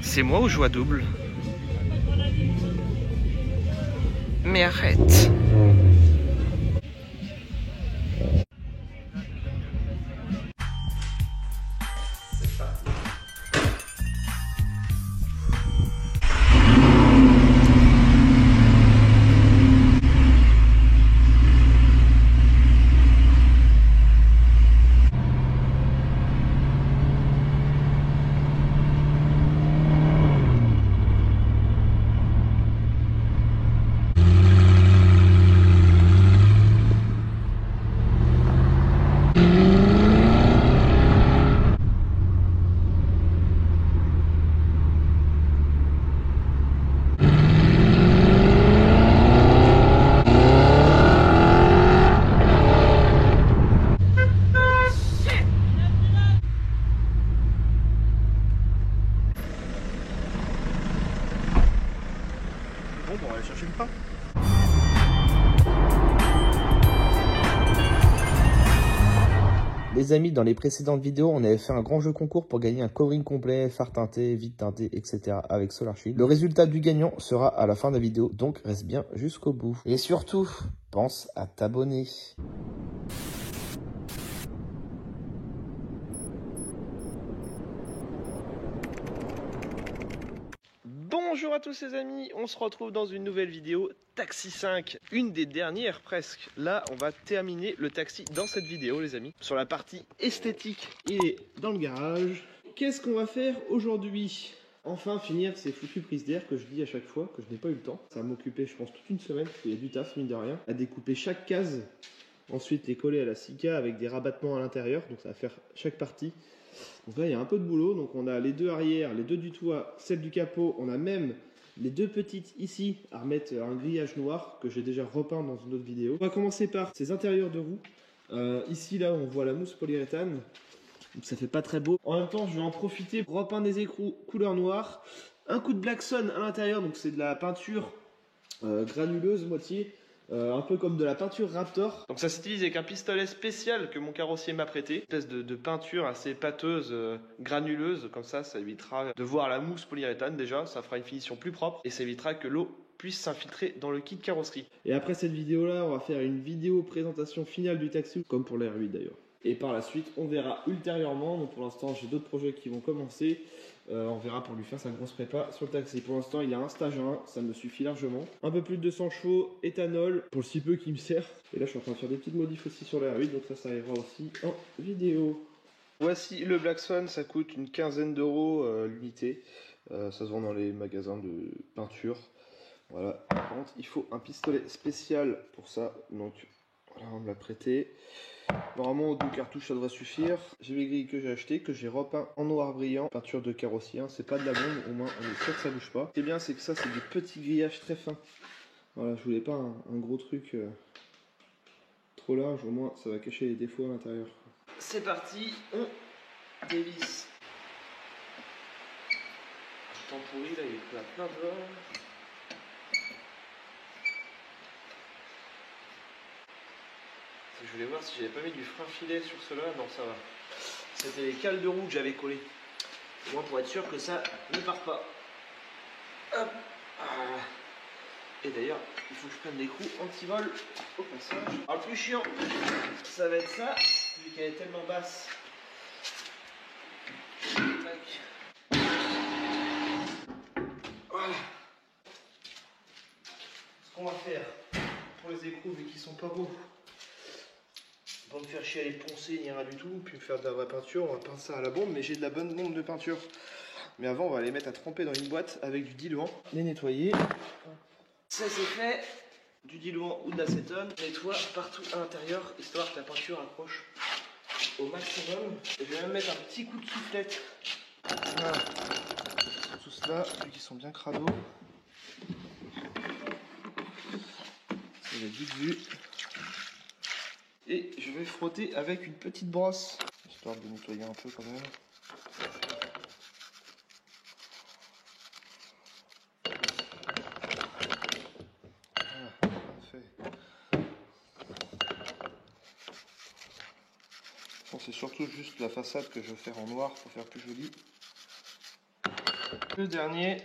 C'est moi ou je joue à double? Mais arrête. Bon, on va aller chercher le pain. Les amis, dans les précédentes vidéos, on avait fait un grand jeu concours pour gagner un covering complet, phare teinté, vide teinté, etc. avec Solar Shield. Le résultat du gagnant sera à la fin de la vidéo, donc reste bien jusqu'au bout. Et surtout, pense à t'abonner. Bonjour à tous les amis, on se retrouve dans une nouvelle vidéo Taxi 5, une des dernières presque. Là on va terminer le taxi dans cette vidéo les amis. Sur la partie esthétique, il est dans le garage. Qu'est-ce qu'on va faire aujourd'hui? Enfin finir ces foutues prises d'air que je dis à chaque fois que je n'ai pas eu le temps. Ça va m'occuper je pense toute une semaine, parce qu'il y a du taf mine de rien. À découper chaque case, ensuite les coller à la Sika avec des rabattements à l'intérieur, donc ça va faire chaque partie. Donc là il y a un peu de boulot, donc on a les deux arrières, les deux du toit, celle du capot, on a même les deux petites ici à remettre un grillage noir que j'ai déjà repeint dans une autre vidéo. On va commencer par ces intérieurs de roues. Ici là on voit la mousse polyuréthane, donc ça fait pas très beau. En même temps je vais en profiter pour repeindre des écrous couleur noire. Un coup de Blackson à l'intérieur, donc c'est de la peinture granuleuse moitié. Un peu comme de la peinture Raptor. Donc ça s'utilise avec un pistolet spécial que mon carrossier m'a prêté. Une espèce de peinture assez pâteuse, granuleuse. Comme ça évitera de voir la mousse polyuréthane déjà. Ça fera une finition plus propre. Et ça évitera que l'eau puisse s'infiltrer dans le kit carrosserie. Et après cette vidéo là, on va faire une vidéo présentation finale du taxi. Comme pour l'R8 d'ailleurs. Et par la suite, on verra ultérieurement. Donc pour l'instant, j'ai d'autres projets qui vont commencer. On verra pour lui faire sa grosse prépa sur le taxi. Pour l'instant, il a un stage 1, ça me suffit largement. Un peu plus de 200 chevaux, éthanol, pour le si peu qui me sert. Et là, je suis en train de faire des petites modifs aussi sur la R8, donc ça arrivera aussi en vidéo. Voici le Black Swan, ça coûte une quinzaine d'euros l'unité. Ça se vend dans les magasins de peinture. Voilà, par contre, il faut un pistolet spécial pour ça, donc voilà, on me l'a prêté. Normalement, 2 cartouches ça devrait suffire. J'ai les grilles que j'ai achetées, que j'ai repeint en noir brillant, peinture de carrossier. C'est pas de la bombe, au moins on est sûr que ça bouge pas. Ce qui est bien, c'est que ça, c'est du petit grillage très fin. Voilà, je voulais pas un gros truc trop large, au moins ça va cacher les défauts à l'intérieur. C'est parti, on dévisse. Le temps pourri, là, il est plein de vent. Je voulais voir si j'avais pas mis du frein filet sur cela. Non, ça va. C'était les cales de roue que j'avais collées. Au moins pour être sûr que ça ne part pas. Hop. Et d'ailleurs, il faut que je prenne des coups anti-vol au passage. Alors le plus chiant, ça va être ça, vu qu'elle est tellement basse. Tac. Voilà. Ce qu'on va faire pour les écrous, vu qu'ils sont pas beaux. Pour me faire chier à les poncer ni rien du tout, puis me faire de la vraie peinture, on va peindre ça à la bombe, mais j'ai de la bonne bombe de peinture. Mais avant, on va les mettre à tremper dans une boîte avec du diluant, les nettoyer. Ça c'est fait, du diluant ou de l'acétone, on nettoie partout à l'intérieur, histoire que la peinture accroche au maximum. Et je vais même mettre un petit coup de soufflette. Voilà. Sur tout cela, vu qu'ils sont bien crado. C'est la vite vue. Et je vais frotter avec une petite brosse, histoire de nettoyer un peu quand même. Voilà, parfait. Bon, c'est surtout juste la façade que je vais faire en noir pour faire plus joli. Le dernier.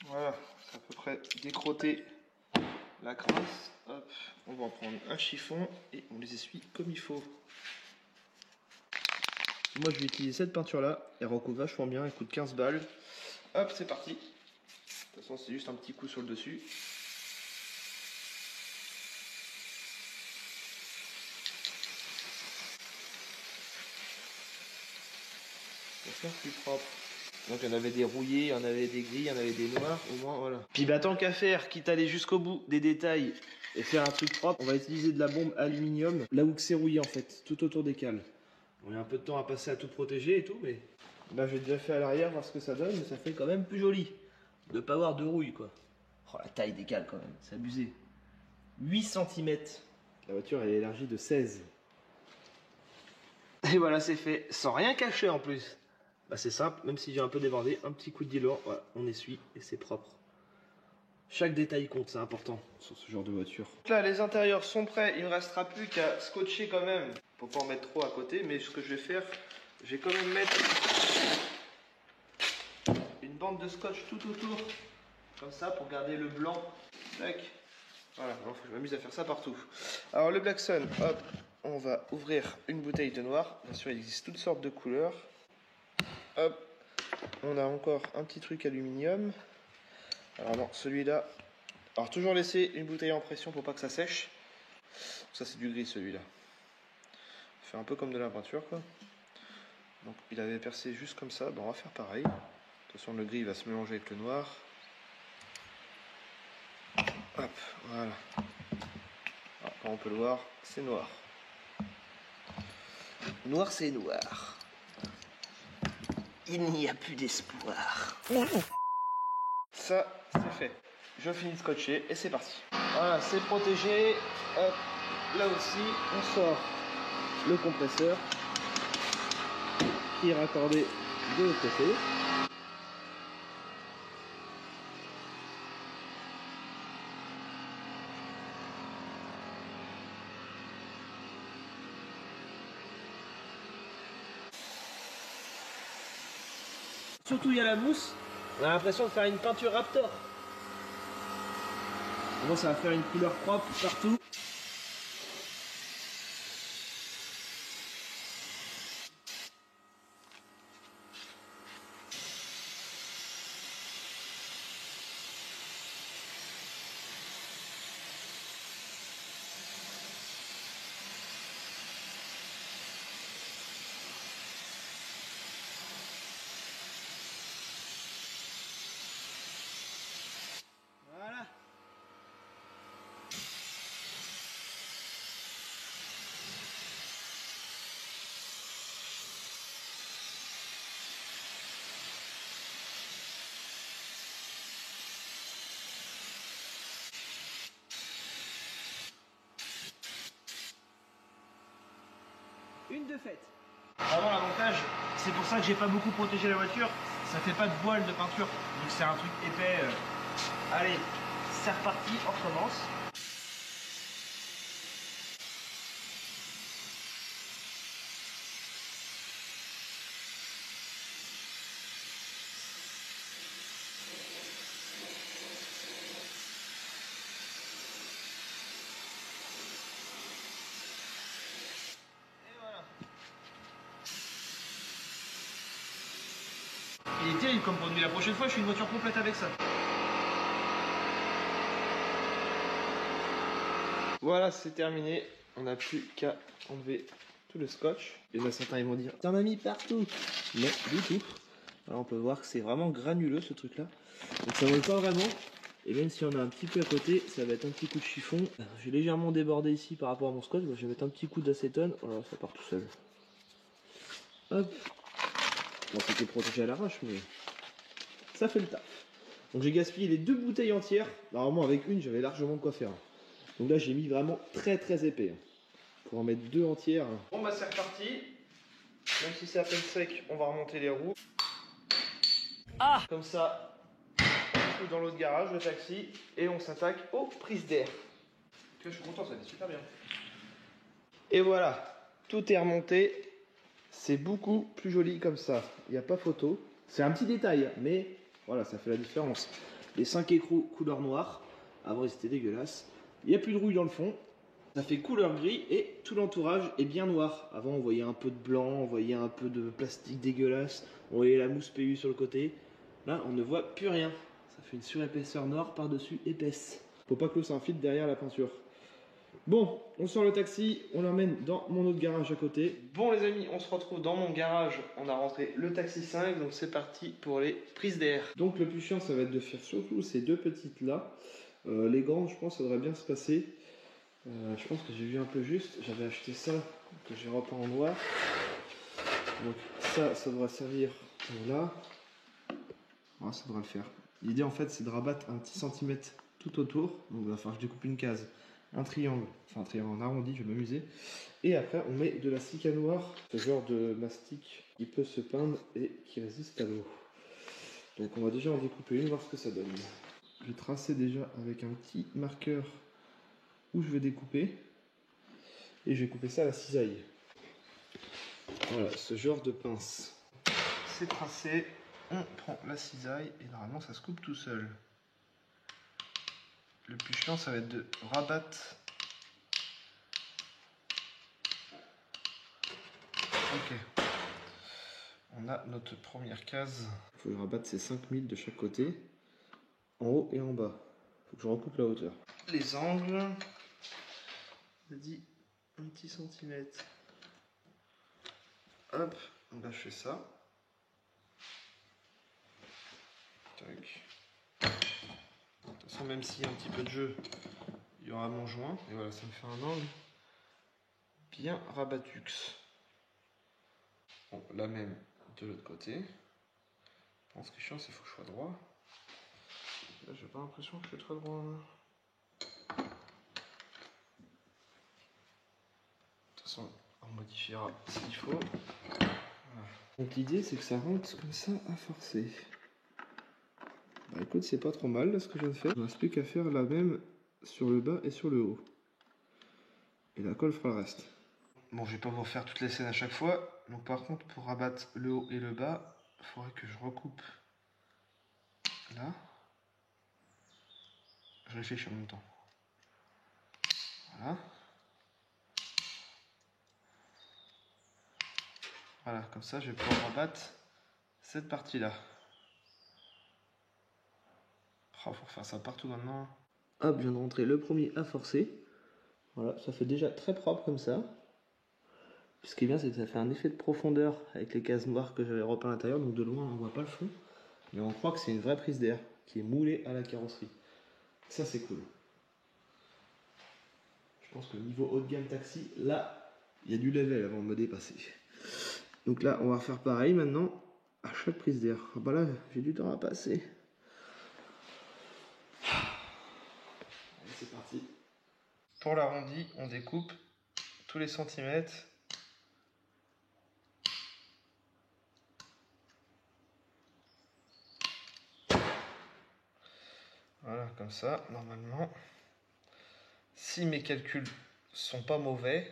Voilà, c'est à peu près décroté la crasse. Hop, on va en prendre un chiffon et on les essuie comme il faut. Moi je vais utiliser cette peinture là, elle recouvre vachement bien, elle coûte 15 balles. Hop, c'est parti. De toute façon c'est juste un petit coup sur le dessus. Pour faire plus propre. Donc il y en avait des rouillés, il y en avait des gris, il y en avait des noirs, au moins voilà. Puis bah tant qu'à faire, quitte à aller jusqu'au bout des détails et faire un truc propre, on va utiliser de la bombe aluminium, là où c'est rouillé en fait, tout autour des cales. On a un peu de temps à passer à tout protéger et tout, mais là j'ai déjà fait à l'arrière, voir ce que ça donne, mais ça fait quand même plus joli. De pas avoir de rouille quoi. Oh la taille des cales quand même, c'est abusé. 8 cm. La voiture elle est élargie de 16. Et voilà c'est fait, sans rien cacher en plus. Bah c'est simple, même si j'ai un peu débordé, un petit coup de diluant, voilà, on essuie et c'est propre. Chaque détail compte, c'est important sur ce genre de voiture. Donc là les intérieurs sont prêts, il ne me restera plus qu'à scotcher quand même, pour pas en mettre trop à côté, mais ce que je vais faire, je vais quand même mettre une bande de scotch tout autour, comme ça pour garder le blanc. Tac. Voilà, il faut que je m'amuse à faire ça partout. Alors le Black Sun, hop, on va ouvrir une bouteille de noir, bien sûr il existe toutes sortes de couleurs. Hop, on a encore un petit truc aluminium. Alors non, celui-là. Alors toujours laisser une bouteille en pression pour pas que ça sèche. Ça c'est du gris celui-là. Fait un peu comme de la peinture quoi. Donc il avait percé juste comme ça. Bon, on va faire pareil. De toute façon le gris va se mélanger avec le noir. Hop, voilà. Alors, comme on peut le voir, c'est noir. Noir c'est noir. Il n'y a plus d'espoir. Ça, c'est fait. Je finis de scotcher et c'est parti. Voilà, c'est protégé. Hop, là aussi, on sort le compresseur qui est raccordé de l'autre côté. Surtout il y a la mousse, on a l'impression de faire une peinture Raptor. Bon, ça va faire une couleur propre partout. Voilà. Une de faite. Vraiment l'avantage, c'est pour ça que j'ai pas beaucoup protégé la voiture, ça fait pas de voile de peinture, vu que c'est un truc épais. Allez, c'est reparti, on recommence. Il est terrible comme produit, la prochaine fois je fais une voiture complète avec ça. Voilà, c'est terminé. On n'a plus qu'à enlever tout le scotch. Et là certains ils vont dire, t'en as mis partout. Non, du tout. Alors on peut voir que c'est vraiment granuleux ce truc là. Donc ça vole pas vraiment. Et même si on a un petit peu à côté, ça va être un petit coup de chiffon. J'ai légèrement débordé ici par rapport à mon scotch. Je vais mettre un petit coup d'acétone. Voilà, ça part tout seul. Hop. Bon, c'était protégé à l'arrache, mais ça fait le taf. Donc j'ai gaspillé les 2 bouteilles entières. Normalement avec une, j'avais largement de quoi faire. Donc là j'ai mis vraiment très épais. Pour en mettre 2 entières. Bon bah c'est reparti. Même si c'est à peine sec, on va remonter les roues. Ah, comme ça, on fout dans l'autre garage, le taxi, et on s'attaque aux prises d'air. Je suis content, ça va super bien. Et voilà, tout est remonté. C'est beaucoup plus joli comme ça. Il n'y a pas photo. C'est un petit détail, mais voilà, ça fait la différence. Les 5 écrous couleur noire, avant ils étaient dégueulasses. Il n'y a plus de rouille dans le fond. Ça fait couleur gris et tout l'entourage est bien noir. Avant on voyait un peu de blanc, on voyait un peu de plastique dégueulasse, on voyait la mousse PU sur le côté. Là on ne voit plus rien. Ça fait une surépaisseur noire par-dessus épaisse. Faut pas que l'eau s'infiltre derrière la peinture. Bon, on sort le taxi, on l'emmène dans mon autre garage à côté. Bon les amis, on se retrouve dans mon garage. On a rentré le taxi 5, donc c'est parti pour les prises d'air. Donc le plus chiant ça va être de faire surtout ces deux petites là. Les grandes je pense ça devrait bien se passer. Je pense que j'ai vu un peu juste. J'avais acheté ça que j'ai repeint en noir. Donc ça devrait servir là. Ah, ça devrait le faire. L'idée en fait c'est de rabattre un petit centimètre tout autour. Donc il va falloir que je découpe une case, un triangle, enfin un triangle en arrondi, je vais m'amuser. Et après on met de la silica noire, ce genre de mastic qui peut se peindre et qui résiste à l'eau. Donc on va déjà en découper une, voir ce que ça donne. Je vais tracer déjà avec un petit marqueur où je vais découper et je vais couper ça à la cisaille. Voilà, ce genre de pince. C'est tracé, on prend la cisaille et normalement ça se coupe tout seul. Le plus chiant ça va être de rabattre. Ok. On a notre première case. Il faut que je rabatte ces 5000 de chaque côté, en haut et en bas. Il faut que je recoupe la hauteur. Les angles, on a dit un petit centimètre. Hop, donc là je fais ça. Tac. De toute façon, même s'il y a un petit peu de jeu, il y aura mon joint. Et voilà, ça me fait un angle bien rabatux. Bon, la même de l'autre côté. Bon, ce qui est chiant, c'est qu'il faut que je sois droit. Là, j'ai pas l'impression que je suis très droit. De toute façon, on modifiera s'il faut. Voilà. Donc l'idée, c'est que ça rentre comme ça à forcer. Bah écoute, c'est pas trop mal là ce que je viens de faire. Il ne reste plus qu'à faire la même sur le bas et sur le haut. Et la colle fera le reste. Bon, je vais pas vous refaire toutes les scènes à chaque fois. Donc par contre, pour rabattre le haut et le bas, il faudrait que je recoupe là. Je réfléchis en même temps. Voilà. Voilà, comme ça je vais pouvoir rabattre cette partie-là. Oh, faut refaire ça partout maintenant. Hop, je viens de rentrer le premier à forcer. Voilà, ça fait déjà très propre comme ça. Ce qui est bien, c'est que ça fait un effet de profondeur avec les cases noires que j'avais repeint à l'intérieur. Donc de loin, on voit pas le fond. Mais on croit que c'est une vraie prise d'air qui est moulée à la carrosserie. Ça, c'est cool. Je pense que niveau haut de gamme taxi, là, il y a du level avant de me dépasser. Donc là, on va refaire pareil maintenant à chaque prise d'air. Ah bah là, j'ai du temps à passer. Allez, c'est parti. Pour l'arrondi, on découpe tous les centimètres. Voilà, comme ça, normalement. Si mes calculs sont pas mauvais,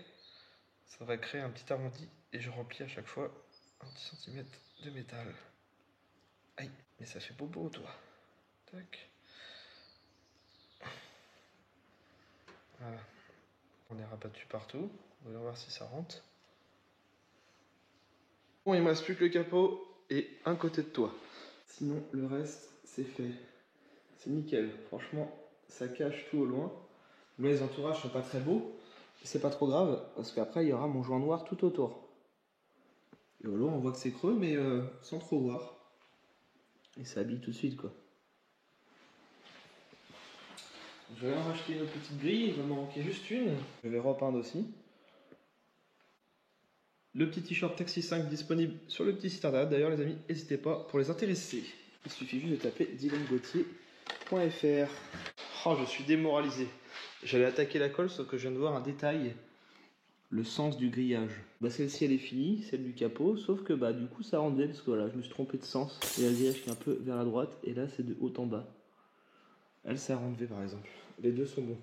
ça devrait créer un petit arrondi et je remplis à chaque fois un petit centimètre de métal. Aïe, mais ça fait bobo, toi. Tac. Voilà. On est rabattu partout. On va voir si ça rentre. Bon, il me reste plus que le capot et un côté de toit. Sinon, le reste, c'est fait. C'est nickel. Franchement, ça cache tout au loin. Mais les entourages sont pas très beaux. C'est pas trop grave parce qu'après, il y aura mon joint noir tout autour. Et au loin, on voit que c'est creux, mais sans trop voir. Et ça habille tout de suite, quoi. Je vais en racheter une autre petite grille, il va m'en manquer juste une. Je vais repeindre aussi. Le petit t-shirt Taxi 5 disponible sur le petit site internet. D'ailleurs les amis, n'hésitez pas pour les intéresser. Il suffit juste de taper dylangauthier.fr. Oh, je suis démoralisé. J'allais attaquer la colle, sauf que je viens de voir un détail. Le sens du grillage. Bah celle-ci elle est finie, celle du capot, sauf que bah du coup ça rendait parce que voilà, je me suis trompé de sens. Il y a le grillage qui est un peu vers la droite et là c'est de haut en bas. Elle s'est enlevée par exemple. Les deux sont bons.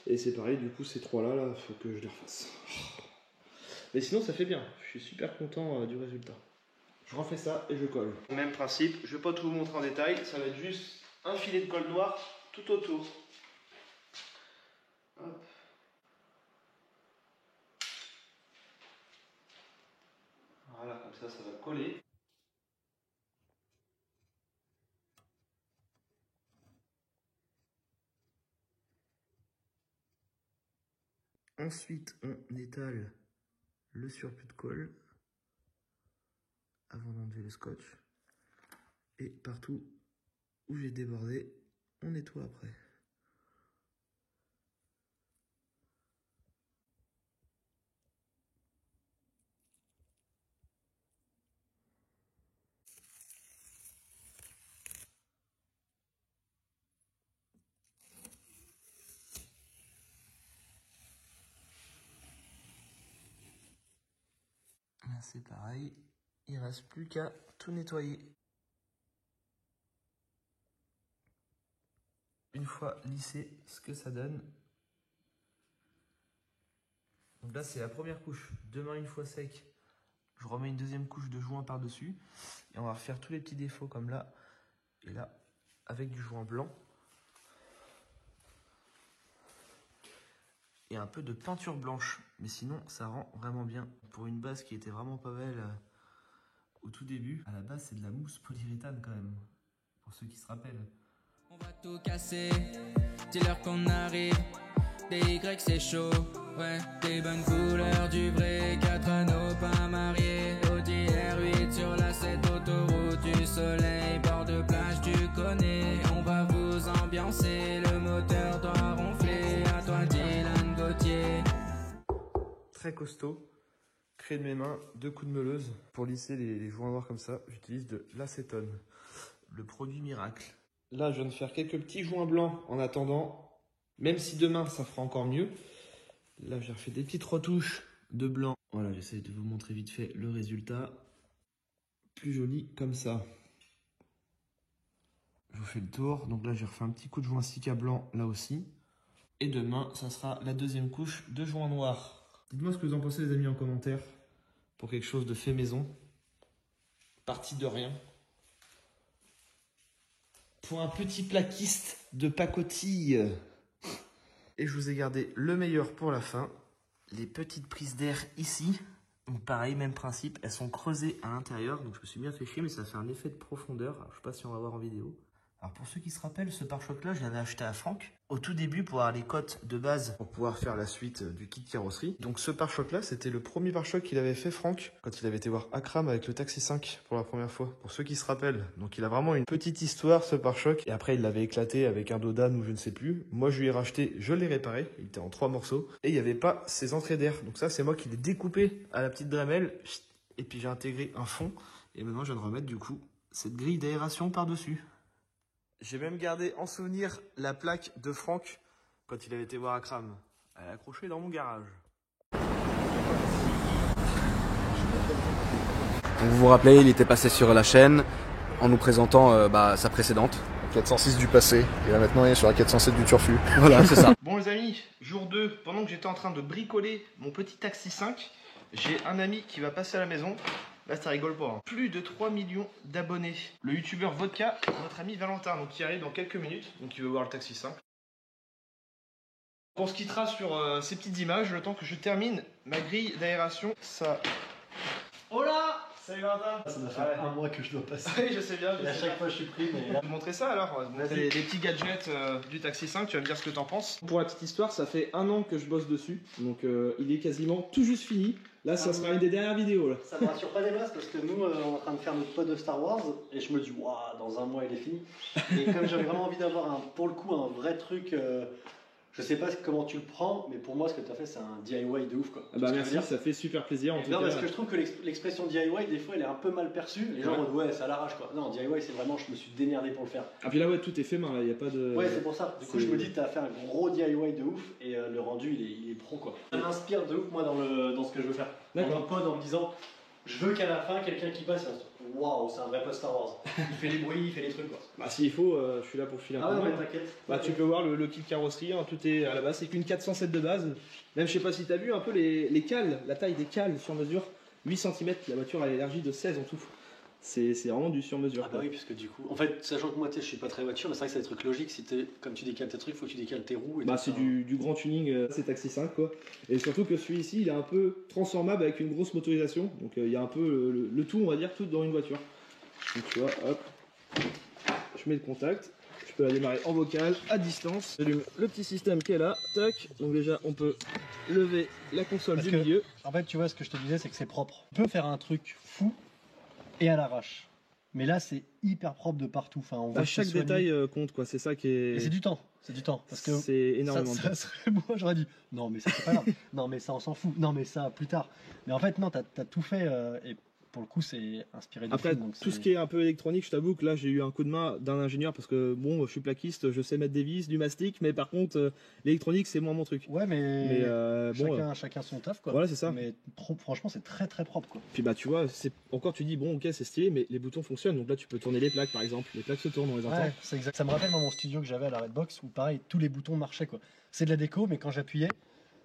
Et c'est pareil, du coup ces trois là, faut que je les refasse. Mais sinon ça fait bien, je suis super content du résultat. je refais ça et je colle. Même principe, je vais pas tout vous montrer en détail, ça va être juste un filet de colle noir tout autour. Hop. Voilà, comme ça, ça va coller. Ensuite, on étale le surplus de colle avant d'enlever le scotch. Et partout où j'ai débordé, on nettoie après. Là c'est pareil, il ne reste plus qu'à tout nettoyer. Une fois lissé, ce que ça donne. Donc là c'est la première couche. Demain une fois sec, je remets une deuxième couche de joint par dessus. Et on va refaire tous les petits défauts comme là. Et là, avec du joint blanc. Et un peu de peinture blanche. Mais sinon ça rend vraiment bien. Pour une base qui était vraiment pas belle au tout début. À la base c'est de la mousse polyuréthane quand même. Pour ceux qui se rappellent. On va tout casser, dis-leur qu'on arrive. Des Y c'est chaud, ouais, des bonnes couleurs, du vrai 4 anneaux pas mariés. Audi R8 sur la 7 autoroute du soleil, bord de plage tu connais. On va vous ambiancer, le moteur doit ronfler. À toi Dylan Gauthier. Très costaud, créé de mes mains, 2 coups de meuleuse. Pour lisser les joints noirs comme ça, j'utilise de l'acétone, le produit miracle. Là, je viens de faire quelques petits joints blancs en attendant, même si demain ça fera encore mieux. Là, j'ai refait des petites retouches de blanc. Voilà, j'essaie de vous montrer vite fait le résultat. Plus joli comme ça. Je vous fais le tour. Donc là, j'ai refait un petit coup de joint Sika blanc là aussi. Et demain, ça sera la deuxième couche de joint noir. Dites-moi ce que vous en pensez les amis en commentaire. Pour quelque chose de fait maison. Parti de rien. Pour un petit plaquiste de pacotille. Et je vous ai gardé le meilleur pour la fin. Les petites prises d'air ici. Donc pareil, même principe. Elles sont creusées à l'intérieur. Donc je me suis bien fait chier, mais ça fait un effet de profondeur. Alors, je ne sais pas si on va voir en vidéo. Alors pour ceux qui se rappellent, ce pare-choc là, je l'avais acheté à Franck au tout début pour avoir les cotes de base pour pouvoir faire la suite du kit carrosserie. Donc ce pare-choc là, c'était le premier pare-choc qu'il avait fait Franck quand il avait été voir Akram avec le Taxi 5 pour la première fois. Pour ceux qui se rappellent. Donc il a vraiment une petite histoire ce pare-choc. Et après il l'avait éclaté avec un dos d'âne ou je ne sais plus. Moi je lui ai racheté, je l'ai réparé. Il était en 3 morceaux. Et il n'y avait pas ses entrées d'air. Donc ça c'est moi qui l'ai découpé à la petite Dremel. Et puis j'ai intégré un fond. Et maintenant je viens de remettre du coup cette grille d'aération par-dessus. J'ai même gardé en souvenir la plaque de Franck quand il avait été voir Akram. Elle est accrochée dans mon garage. Vous vous rappelez, il était passé sur la chaîne en nous présentant sa précédente. 406 du passé, et là maintenant il est sur la 407 du turfu. Voilà, c'est ça. Bon les amis, jour 2, pendant que j'étais en train de bricoler mon petit Taxi 5, j'ai un ami qui va passer à la maison. Là ça rigole pas, hein. Plus de 3 millions d'abonnés. Le youtubeur Vodka, notre ami Valentin, donc qui arrive dans quelques minutes, donc il veut voir le Taxi 5. On se quittera sur ces petites images, le temps que je termine ma grille d'aération. Ça... Oh là! Salut Valentin! Ça m'a fait un mois que je dois passer. Oui, je sais bien. Et à chaque fois je suis pris, mais là... Je vais vous montrer ça alors, on va vous montrer les petits gadgets du Taxi 5, tu vas me dire ce que t'en penses. Pour la petite histoire, ça fait 1 an que je bosse dessus, donc il est quasiment tout juste fini. Là, ça sera une des dernières vidéos là. Ça me rassure pas des masses parce que nous, on est en train de faire notre pod de Star Wars et je me dis, waouh, dans 1 mois il est fini. Et comme j'avais vraiment envie d'avoir pour le coup un vrai truc, je sais pas comment tu le prends, mais pour moi ce que tu as fait c'est un DIY de ouf quoi. Ah bah merci, ça fait super plaisir en tout cas. Non, parce que je trouve que l'expression DIY des fois elle est un peu mal perçue. Les gens disent ouais, c'est à l'arrache quoi. Non, DIY c'est vraiment je me suis démerdé pour le faire. Ah puis là ouais, tout est fait main là, y a pas de... Ouais, c'est pour ça. Du coup je me dis t'as fait un gros DIY de ouf et le rendu il est pro quoi. Ça m'inspire de ouf moi dans ce que je veux faire. Dans mon pod en me disant je veux qu'à la fin quelqu'un qui passe waouh, c'est un vrai post Star Wars. Il fait les bruits, il fait les trucs quoi. Bah s'il faut, je suis là pour filer un peu. Ah ouais, t'inquiète. Bah tu peux voir le kit carrosserie, hein, tout est à la base, c'est qu'une 407 de base. Même je sais pas si t'as vu un peu les cales, la taille des cales sur mesure, 8 cm, la voiture a l'énergie de 16 en tout. c'est vraiment du sur-mesure. Ah bah oui, puisque du coup, en fait, sachant que moi, je suis pas très voiture, mais c'est vrai que c'est des trucs logiques. Si comme tu décales tes trucs, faut que tu décales tes roues. Et Bah tout c'est ça. du grand tuning, c'est Taxi 5 quoi. Et surtout que celui-ci, il est un peu transformable avec une grosse motorisation. Donc il y a un peu le tout, on va dire, tout dans une voiture. Donc tu vois, hop, je mets le contact. Je peux la démarrer en vocal, à distance. J'allume le petit système qui est là, tac. Donc déjà, on peut lever la console Parce du que, milieu. En fait, tu vois, ce que je te disais, c'est que c'est propre. Tu peux faire un truc fou et à l'arrache. Mais là, c'est hyper propre de partout. Enfin, on voit Chaque que c'est détail soigné. compte quoi, c'est ça qui est... Et c'est du temps. C'est du temps. Parce que c'est énormément de ça temps. serait moi, j'aurais dit non, mais ça c'est pas grave. Non, mais ça, on s'en fout. Non, mais ça, plus tard. Mais en fait, non, t'as tout fait. Et pour le coup, c'est inspiré de Après, film, donc tout ce qui est un peu électronique, je t'avoue que là j'ai eu un coup de main d'un ingénieur parce que bon, je suis plaquiste, je sais mettre des vis, du mastic, mais par contre, l'électronique c'est moins mon truc. Ouais, mais bon, chacun son taf, quoi. voilà, c'est ça. Mais franchement, c'est très très propre, quoi. Puis bah tu vois, c'est encore tu dis bon ok c'est stylé, mais les boutons fonctionnent, donc là tu peux tourner les plaques par exemple, les plaques se tournent, on les entend. Ouais, c'est exact. Ça me rappelle moi, mon studio que j'avais à la Redbox où pareil, tous les boutons marchaient, quoi. C'est de la déco, mais quand j'appuyais,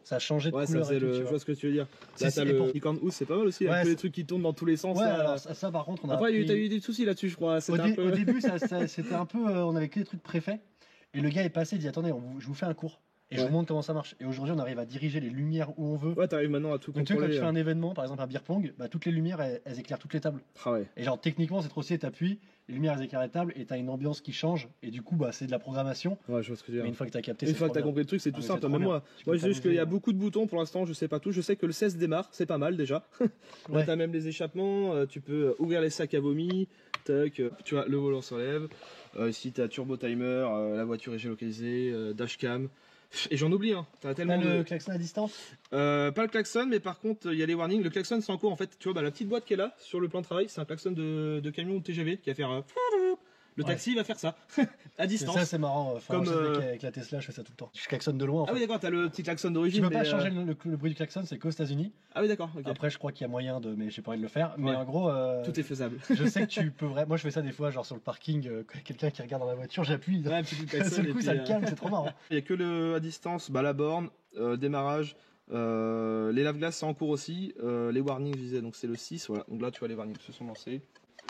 ça changeait de Ouais, ça couleur faisait et tout, tu je vois. vois ce que tu veux dire. Si, Là si, t'as et le pour- Nikon House, c'est pas mal aussi, Ouais, avec tous les c'est- trucs qui tournent dans tous les sens. Ouais, ça. alors ça, par contre, on a Après appris- t'as eu des soucis là-dessus je crois, c'était Au un peu... début, c'était un peu, on avait que des trucs préfaits. Et le gars est passé, il dit attendez, je vous fais un cours et je Ouais. vous montre comment ça marche. Et aujourd'hui, on arrive à diriger les lumières où on veut. Ouais, t'arrives maintenant à tout Donc tu vois, quand contrôler. tu fais un événement, par exemple un beer pong, bah, toutes les lumières, elles éclairent toutes les tables. Ah ouais. Et genre techniquement, c'est trop stylé, t'appuies, les lumières elles éclairent les tables et t'as une ambiance qui change. Et du coup, bah, c'est de la programmation. Ouais, je vois ce que tu veux Mais dire. une fois que t'as capté, Une c'est fois que trop t'as bien. compris le truc, c'est Ah, tout mais simple. c'est trop Même bien. moi, Tu peux moi, c'est juste qu'il y a t'amuser. beaucoup de boutons pour l'instant, je sais pas tout. Je sais que le 16 démarre, c'est pas mal déjà. Là, Ouais. t'as même les échappements, tu peux ouvrir les sacs à vomi, tac, tu vois, le volant s'enlève. Ici, t'as turbo timer, la voiture est géolocalisée, dashcam. Et j'en oublie, hein. T'as T'as tellement le de... klaxon à distance. Pas le klaxon, mais par contre, il y a les warnings. Le klaxon, c'est en cours. En fait, tu vois, bah, la petite boîte qui est là, sur le plan de travail, c'est un klaxon de camion ou de TGV qui va faire... Le Ouais. taxi va faire ça, à Et distance. ça, c'est marrant. Enfin, Comme, je sais qu'avec la Tesla, je fais ça tout le temps. Je klaxonne de loin. En Ah oui, fait. d'accord, t'as le petit klaxon Tu d'origine. peux pas mais, changer le bruit du klaxon, c'est qu'aux États-Unis. Ah oui, d'accord, ok. Après, je crois qu'il y a moyen de, mais j'ai pas envie de le faire. Mais Ouais. en gros, Tout est faisable. je sais que tu peux vraiment. Moi, je fais ça des fois, genre sur le parking, quand quelqu'un qui regarde dans la voiture, j'appuie. Ouais, un petit coup de D'un klaxon, seul et coup, puis, ça le calme, c'est trop marrant. Il n'y a que le à distance, bah, la borne, démarrage, les lave-glaces c'est en cours aussi, les warnings je disais, donc c'est le 6, voilà. Donc là tu vois les warnings se sont lancés.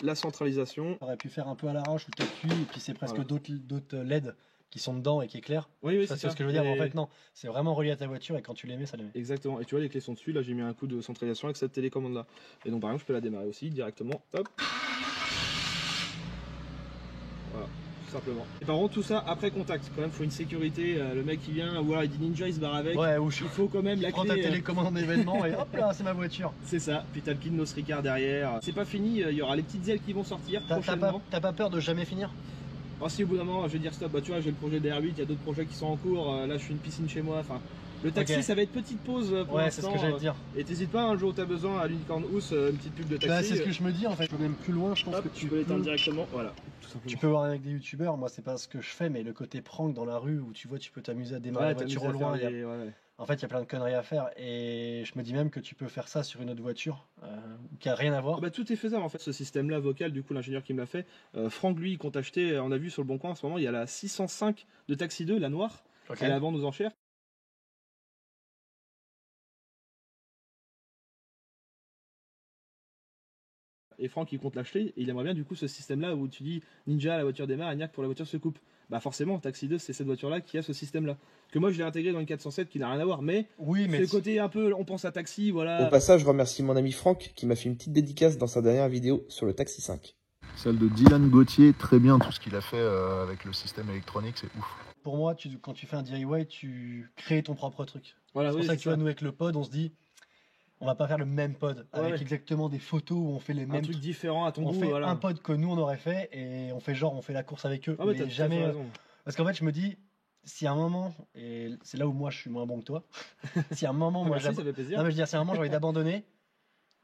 La centralisation. T'aurais pu faire un peu à l'arrache où t'appuies et puis c'est presque Voilà. d'autres LED qui sont dedans et qui éclairent. Oui, oui, Ça, c'est c'est ça. ce que je veux dire. Mais en Et- fait, non, c'est vraiment relié à ta voiture et quand tu les mets, ça les met. Exactement, et tu vois les clés sont dessus, là j'ai mis un coup de centralisation avec cette télécommande là. Et donc par exemple je peux la démarrer aussi directement, hop. Voilà, tout simplement. Et par contre tout ça après contact, quand même faut une sécurité, le mec qui vient, ou alors il dit ninja il se barre avec. Ouais, ou Il faut quand même la prends ta clé. télécommande en événement et hop là, c'est ma voiture. C'est ça, puis t'as le kit Nos Ricard derrière. C'est pas fini, il y aura les petites ailes qui vont sortir prochainement. T'as pas peur de jamais finir? Alors si au bout d'un moment je vais dire stop, bah tu vois j'ai le projet DR8, il y a d'autres projets qui sont en cours, là je suis une piscine chez moi, enfin le taxi Ok. ça va être petite pause pour Ouais, c'est ce l'instant. que j'allais te dire. Et t'hésites pas un jour où t'as besoin à l'Unicorn House, une petite pub de Bah, taxi. c'est ce que je me dis en fait. Je peux même plus loin, je pense Hop, que tu peux l'éteindre directement, voilà, tout simplement. Tu peux voir avec des youtubeurs, moi c'est pas ce que je fais, mais le côté prank dans la rue où tu vois, tu peux t'amuser à démarrer Ouais, la voiture au t'amuses à loin. faire ouais. En fait, il y a plein de conneries à faire et je me dis même que tu peux faire ça sur une autre voiture qui a rien à voir. Ah bah, tout est faisable en fait, ce système là vocal, du coup l'ingénieur qui me l'a fait, Franck lui il compte acheter, on a vu sur le bon coin en ce moment, il y a la 605 de Taxi 2, la noire, Ok. elle est à vendre aux enchères. Et Franck il compte l'acheter, et il aimerait bien du coup ce système là où tu dis Ninja la voiture démarre, Agnac pour la voiture se coupe. Bah forcément Taxi 2 c'est cette voiture là qui a ce système là. Que moi je l'ai intégré dans une 407 qui n'a rien à voir, mais Oui, c'est mais le côté un peu, on pense à taxi, voilà. Au passage, je remercie mon ami Franck qui m'a fait une petite dédicace dans sa dernière vidéo sur le Taxi 5. Celle de Dylan Gauthier, très bien tout ce qu'il a fait avec le système électronique, c'est ouf. pour moi, quand tu fais un DIY, tu crées ton propre truc. Voilà, C'est oui, pour ça c'est que tu vois, nous avec le pod, on se dit, on va pas faire le même pod avec ouais. exactement des photos où on fait les un mêmes truc différent à ton On goût, fait voilà. un pod que nous on aurait fait et on fait genre on fait la course avec eux. Ah ouais, mais t'as tout à jamais. fait raison. Parce qu'en fait, je me dis, si à un moment, et c'est là où moi je suis moins bon que toi, si à un moment, Ah, moi merci, ça fait plaisir. non, mais je veux dire, si à un moment j'ai envie d'abandonner,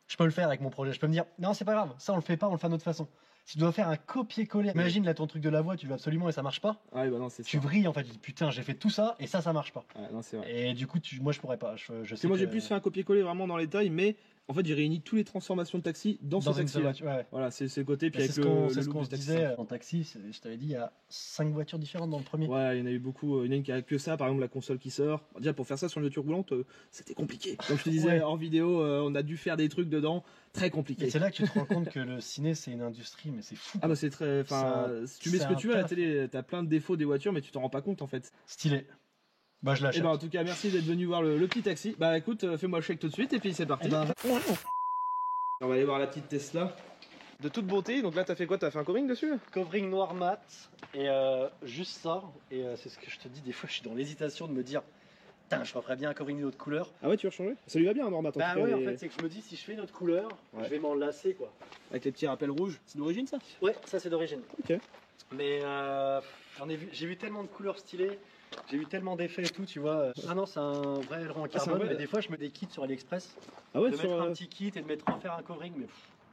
je peux le faire avec mon projet. Je peux me dire, non, c'est pas grave, ça on le fait pas, on le fait à notre façon. Si tu dois faire un copier-coller, imagine là ton truc de la voix, tu veux absolument et ça marche pas, Ah, ouais, bah non, c'est tu ça. vrilles en fait, tu dis, putain, j'ai fait tout ça et ça marche pas. Ouais, non, c'est vrai. Et du coup, moi je pourrais pas. Je Parce sais que moi que- j'ai plus fait un copier-coller vraiment dans les tailles, mais En fait, j'ai réuni toutes les transformations de taxi dans ce une taxi seule là. voiture, ouais. Voilà, c'est le côté. Puis C'est avec ce le qu'on look se du taxi. disait en taxi. Je t'avais dit, il y a 5 voitures différentes dans le premier. Ouais, il y en a eu beaucoup. Il y en a une qui a que ça, par exemple la console qui sort. Déjà pour faire ça sur une voiture roulante, c'était compliqué. Comme je te disais Ouais. en vidéo, on a dû faire des trucs dedans très compliqués. Et c'est là que tu te rends compte que le ciné c'est une industrie, mais c'est fou. Ah bah c'est très. Enfin, si tu mets ce c'est que un tu veux à la taf. télé, t'as plein de défauts des voitures, mais tu t'en rends pas compte en fait. Stylé. Bah je Et l'achète. bah en tout cas, merci d'être venu voir le petit taxi. Bah écoute, fais-moi le chèque tout de suite et puis c'est parti. Eh ben, On va aller voir la petite Tesla. De toute beauté, donc là t'as fait quoi? T'as fait un covering dessus? covering noir mat et juste ça. Et c'est ce que je te dis, des fois je suis dans l'hésitation de me dire, putain, je referais bien un covering d'une autre couleur. Ah ouais, tu veux changer? Ça lui va bien, Normat. Bah ouais, en fait, c'est que je me dis, si je fais une autre couleur, Ouais. je vais m'en lasser quoi. Avec les petits rappels rouges. C'est d'origine ça? Ouais, ça c'est d'origine. Ok. Mais j'ai vu tellement de couleurs stylées, j'ai vu tellement d'effets et tout, tu vois. Ah non, c'est un vrai aileron en c'est un carbone, vrai- mais des fois je me des kits sur AliExpress, Ah ouais, de sur mettre un petit kit et de mettre en faire un covering, mais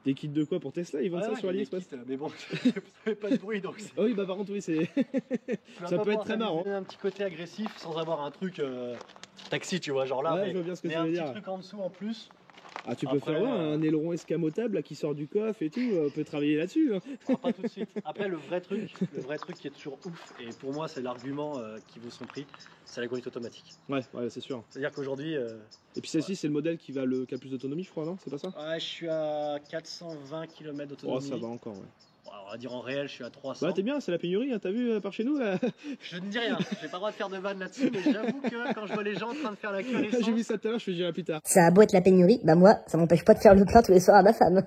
des kits de quoi pour Tesla? Ils vendent ça ouais, sur j'ai des AliExpress? kits, mais bon, ça fait pas de bruit donc Ah oui, bah par contre, oui, c'est. tu vas Ça pas peut pouvoir être très marrant. t'amuser un petit côté agressif sans avoir un truc taxi, tu vois, genre là, Ouais, mais, je vois bien ce que mais tu un veux petit dire. truc en dessous en plus. Ah, tu peux Après, faire ouais, un aileron escamotable là, qui sort du coffre et tout. On peut travailler là-dessus. Hein. Pas tout de suite. Après, le vrai truc qui est toujours ouf, et pour moi c'est l'argument qui vaut son prix, c'est la conduite automatique. Ouais, ouais, c'est sûr. C'est-à-dire qu'aujourd'hui, Et puis celle-ci, c'est le modèle qui a le plus d'autonomie, je crois, non? C'est pas ça? ouais, je suis à 420 km Oh, d'autonomie. ça va encore, ouais. Bon, on va dire en réel, je suis à 300. Bah, t'es bien, c'est la pénurie, hein, t'as vu par chez nous là? Je ne dis rien, j'ai pas le droit de faire de vannes là-dessus, mais j'avoue que quand je vois les gens en train de faire la queue à l'essence, J'ai vu ça tout à l'heure, je te dirai plus tard. Ça a beau être la pénurie, bah moi, ça m'empêche pas de faire le plein tous les soirs à ma femme.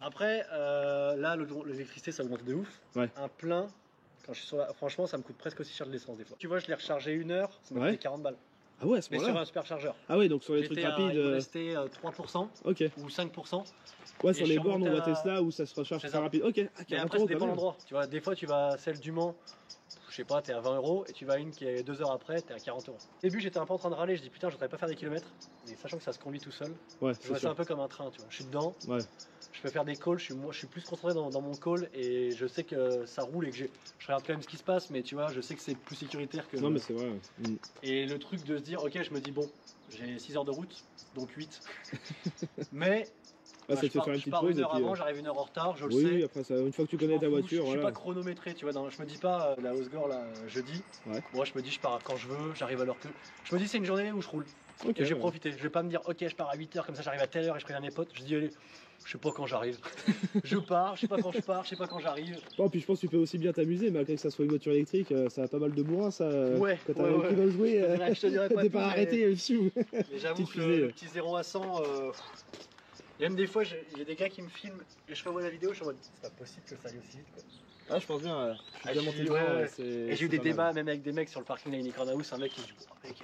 Après, là, l'électricité, ça augmente de ouf. Ouais. Un plein, quand je suis sur franchement, ça me coûte presque aussi cher de l'essence des fois. Tu vois, je l'ai rechargé 1 heure, ça m'a Ouais. coûté 40 balles. Ah ouais, à ce Mais sur moment-là? un superchargeur. Ah ouais, donc sur les trucs J'étais rapides. il me restait 3% Ok. ou 5%. Ouais, Et sur je les suis bornes, on remonté voit à- Tesla où ça se recharge C'est très ça. rapide. Ok, ah, Mais 40 après, ça euros, dépend quand même. l'endroit. Tu vois, des fois, tu vas à celle du Mans, je sais pas, t'es à 20 euros, et tu vas à une qui est 2 heures après, t'es à 40 euros. Au début, j'étais un peu en train de râler, je dis putain, je voudrais pas faire des kilomètres. Mais sachant que ça se conduit tout seul, Ouais, je c'est vois ça sûr. un peu comme un train, tu vois. Je suis dedans, Ouais. je peux faire des calls, je suis plus concentré dans mon call, et je sais que ça roule et que je regarde quand même ce qui se passe, mais tu vois, je sais que c'est plus sécuritaire que. Non, mais c'est vrai. Ouais. Mm. Et le truc de se dire, ok, je me dis, bon, j'ai 6 heures de route, donc 8. Mais. Ah, ça te fait faire une je petite pars pause. 1 et heure puis, avant, j'arrive 1 heure en retard, je le oui, sais. oui, après, ça, une fois que tu Je connais m'en ta fous, voiture, je suis voilà. pas chronométré, tu vois. Je me dis pas la Hausgore là jeudi. Ouais. Moi, je me dis je pars quand je veux, j'arrive à l'heure que. Je me dis c'est une journée où je roule. Ok, Et je vais ouais. profiter. Je vais pas me dire ok, je pars à 8h comme ça, j'arrive à telle heure et je préviens mes potes. Je dis allez, je sais pas quand j'arrive. Je pars, je sais pas quand je pars, je sais pas quand j'arrive. Bon, puis je pense que tu peux aussi bien t'amuser, malgré que ça soit une voiture électrique, ça a pas mal de bourrin, ça. Ouais, Quand t'as ouais, un ouais. qui va jouer, Je te dirais pas t'es tout, pas mais- arrêté, fiou. Mais j'avoue Petite que fusée. le petit 0 à 100. Et même des fois, il y a des gars qui me filment et je revois la vidéo, je suis en mode c'est pas possible que ça aille aussi vite quoi. Ah, je pense bien, je suis Ah, bien je monté suis- dedans, ouais, ouais. c'est. Et j'ai eu des débats même avec des mecs sur le parking de la Unicorn House, un mec qui dit bon, mec,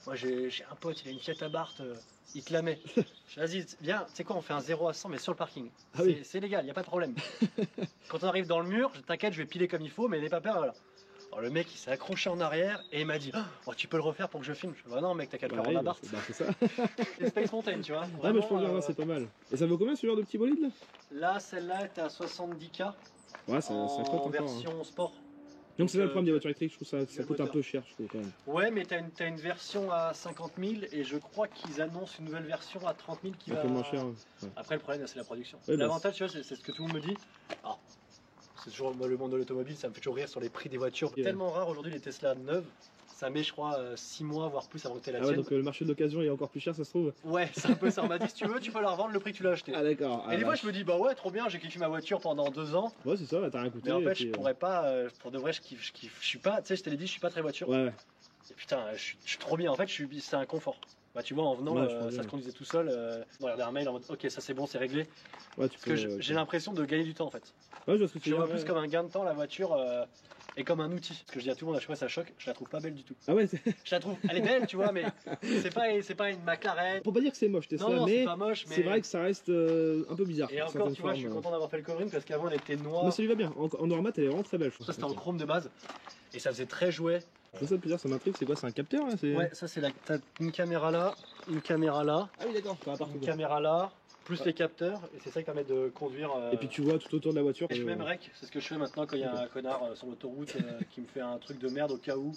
moi j'ai un pote, il a une Fiat Abarth, il te la met. Je dis, vas-y, viens, tu sais quoi, on fait un 0 à 100 mais sur le parking. Ah oui. C'est légal, il n'y a pas de problème. Quand on arrive dans le mur, t'inquiète, je vais piler comme il faut, mais n'aie pas peur, voilà. Alors le mec il s'est accroché en arrière et il m'a dit oh, tu peux le refaire pour que je filme. Je dis bah non mec, t'as qu'à le faire en Abarth. Bah, c'est ça. C'est Space Mountain, tu vois. Ah, mais je Vraiment, pense bien, ouais, c'est pas mal. Et ça vaut combien ce genre de petit bolide là? Là, celle-là était à 70K Ouais, ça en coûte encore. Hein. version sport. Donc c'est ça le euh, problème des voitures électriques, je trouve ça le coûte un moteur. peu cher, je trouve quand même. Ouais, mais t'as une version à 50 000 et je crois qu'ils annoncent une nouvelle version à 30 000 qui Un va peu moins cher. Ouais. Après, le problème, c'est la production. Ouais, bah, L'avantage, tu vois, c'est ce que tout le monde me dit. Alors, c'est toujours moi, le monde de l'automobile, ça me fait toujours rire sur les prix des voitures. Yeah. Tellement rare aujourd'hui les Tesla neuves. Ça met, je crois, 6 mois, voire plus avant que tu la Ah ouais, tienne. donc le marché de l'occasion il est encore plus cher, ça se trouve. Ouais, c'est un peu ça. On m'a dit, si tu veux, tu peux la revendre le prix que tu l'as acheté. Ah d'accord. Et des fois, je me dis, bah ouais, trop bien, j'ai kiffé ma voiture pendant 2 ans. Ouais, c'est ça, bah, t'as rien coûté. Mais en et fait, puis, je pourrais pas, pour de vrai, je suis pas, tu sais, je te l'ai dit, je suis pas très voiture. Ouais, ouais. Et putain, je suis trop bien. En fait, c'est un confort. Bah, tu vois, en venant, Ouais, je pense ça bien. se conduisait tout seul. On regardait un mail en mode, ok, ça c'est bon, c'est réglé. Ouais, tu Parce que peux, j'ai l'impression de gagner du temps en fait. Ouais, je vois ce que tu Je veux vois dire, plus ouais. comme un gain de temps la voiture et comme un outil. Parce que je dis à tout le monde, à chaque fois ça choque, je la trouve pas belle du tout. Ah ouais, Je la trouve, elle est belle, tu vois, mais c'est pas une McLaren. faut pas dire que c'est moche Tesla, Non, c'est mais pas moche, mais. c'est vrai que ça reste un peu bizarre. Et sous encore, certaines tu vois, je suis formes. content d'avoir fait le covering parce qu'avant elle était noire. Mais ça lui va bien. En normat, elle est vraiment très belle. Je trouve. Ça c'était en chrome de base et ça faisait très jouet. C'est ça le plaisir, ça m'intrigue. C'est quoi? C'est un capteur là? Ouais, ça c'est t'as une caméra là, une caméra là, Ah oui, d'accord. Ça va partout. une caméra là, plus les capteurs et c'est ça qui permet de conduire. Et puis tu vois tout autour de la voiture. Et je fais même rec, c'est ce que je fais maintenant quand il y a un connard sur l'autoroute qui me fait un truc de merde au cas où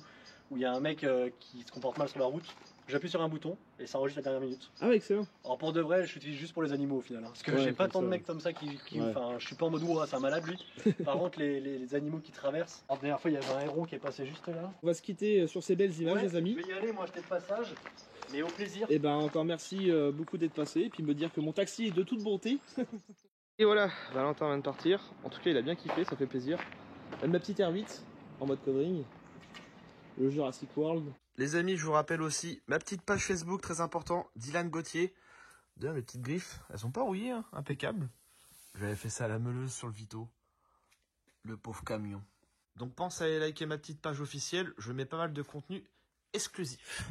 il y a un mec qui se comporte mal sur la route. j'appuie sur un bouton et ça enregistre la dernière minute. Ah ouais, excellent. Alors pour de vrai, je l'utilise juste pour les animaux au final. Hein, parce que Ouais, j'ai pas comme tant de ça. mecs comme ça qui Ouais. enfin, je suis pas en mode ouah, c'est un malade lui. Par contre, les animaux qui traversent. Alors, la dernière fois, il y avait un héron qui est passé juste là. On va se quitter sur ces belles images, Ouais, les amis. Je vais y aller, moi j'étais de passage, mais au plaisir. Et ben encore merci beaucoup d'être passé, et puis me dire que mon taxi est de toute bonté. Et voilà, Valentin vient de partir. En tout cas, il a bien kiffé, ça fait plaisir. Ma petite R8 en mode covering. Le Jurassic World. Les amis, je vous rappelle aussi ma petite page Facebook, très important, Dylan Gauthier. D'ailleurs, mes petites griffes, elles sont pas rouillées, hein, impeccables. J'avais fait ça à la meuleuse sur le Vito. Le pauvre camion. Donc pense à aller liker ma petite page officielle, je mets pas mal de contenu exclusif.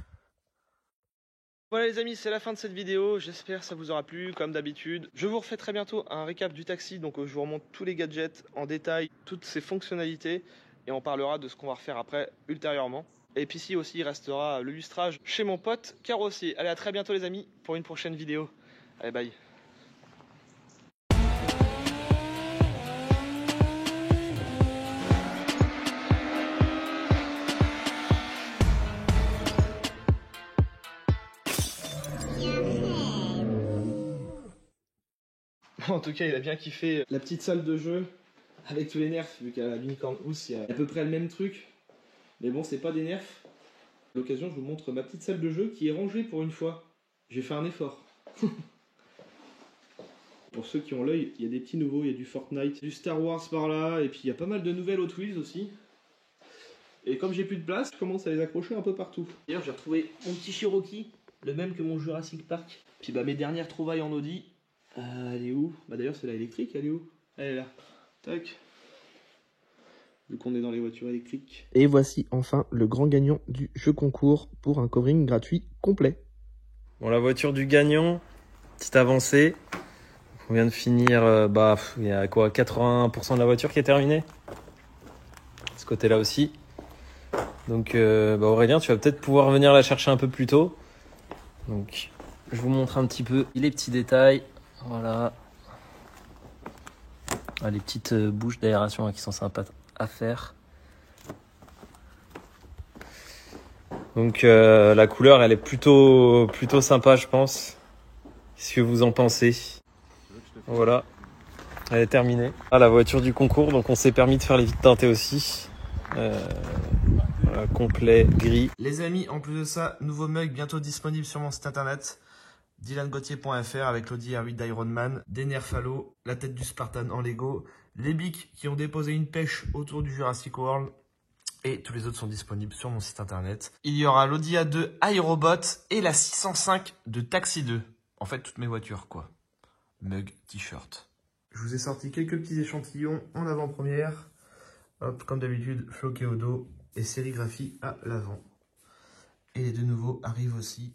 Voilà les amis, c'est la fin de cette vidéo, j'espère que ça vous aura plu comme d'habitude. Je vous refais très bientôt un récap du taxi, donc je vous remonte tous les gadgets en détail, toutes ses fonctionnalités, et on parlera de ce qu'on va refaire après ultérieurement. Et puis ici aussi il restera le lustrage chez mon pote Carrossier. Allez, à très bientôt les amis pour une prochaine vidéo. Allez, bye. En tout cas, il a bien kiffé. La petite salle de jeu avec tous les nerfs, vu qu'à la Unicorn House, il y a à peu près le même truc. Mais bon, c'est pas des nerfs. À l'occasion, je vous montre ma petite salle de jeu qui est rangée pour une fois. J'ai fait un effort. Pour ceux qui ont l'œil, il y a des petits nouveaux, il y a du Fortnite, du Star Wars par là, et puis il y a pas mal de nouvelles Hot Wheels aussi. Et comme j'ai plus de place, je commence à les accrocher un peu partout. D'ailleurs, j'ai retrouvé mon petit Cherokee, le même que mon Jurassic Park. Puis bah mes dernières trouvailles en Audi, elle est où? Bah d'ailleurs, c'est la électrique, elle est où? Elle est là. Tac. Vu qu'on est dans les voitures électriques. Et voici enfin le grand gagnant du jeu concours pour un covering gratuit complet. Bon, la voiture du gagnant, petite avancée. On vient de finir, il y a quoi, 80% de la voiture qui est terminée. Ce côté-là aussi. Donc Aurélien, tu vas peut-être pouvoir venir la chercher un peu plus tôt. Donc je vous montre un petit peu les petits détails. Voilà. Ah, les petites bouches d'aération qui sont sympas à faire. Donc la couleur elle est plutôt sympa je pense. Qu'est-ce que vous en pensez? Voilà, elle est terminée. Ah, la voiture du concours, donc on s'est permis de faire les vitres teintées aussi. Voilà, complet, gris. Les amis, en plus de ça, nouveau mug bientôt disponible sur mon site internet dylangauthier.fr avec l'Audi R8 d'Ironman, des nerfs à l'eau, la tête du Spartan en Lego, les bics qui ont déposé une pêche autour du Jurassic World et tous les autres sont disponibles sur mon site internet. Il y aura l'Audi A2 iRobot et la 605 de Taxi 2. En fait, toutes mes voitures quoi. Mug, t-shirt. Je vous ai sorti quelques petits échantillons en avant-première. Hop, comme d'habitude, floqué au dos et sérigraphie à l'avant. Et les deux nouveaux arrivent aussi.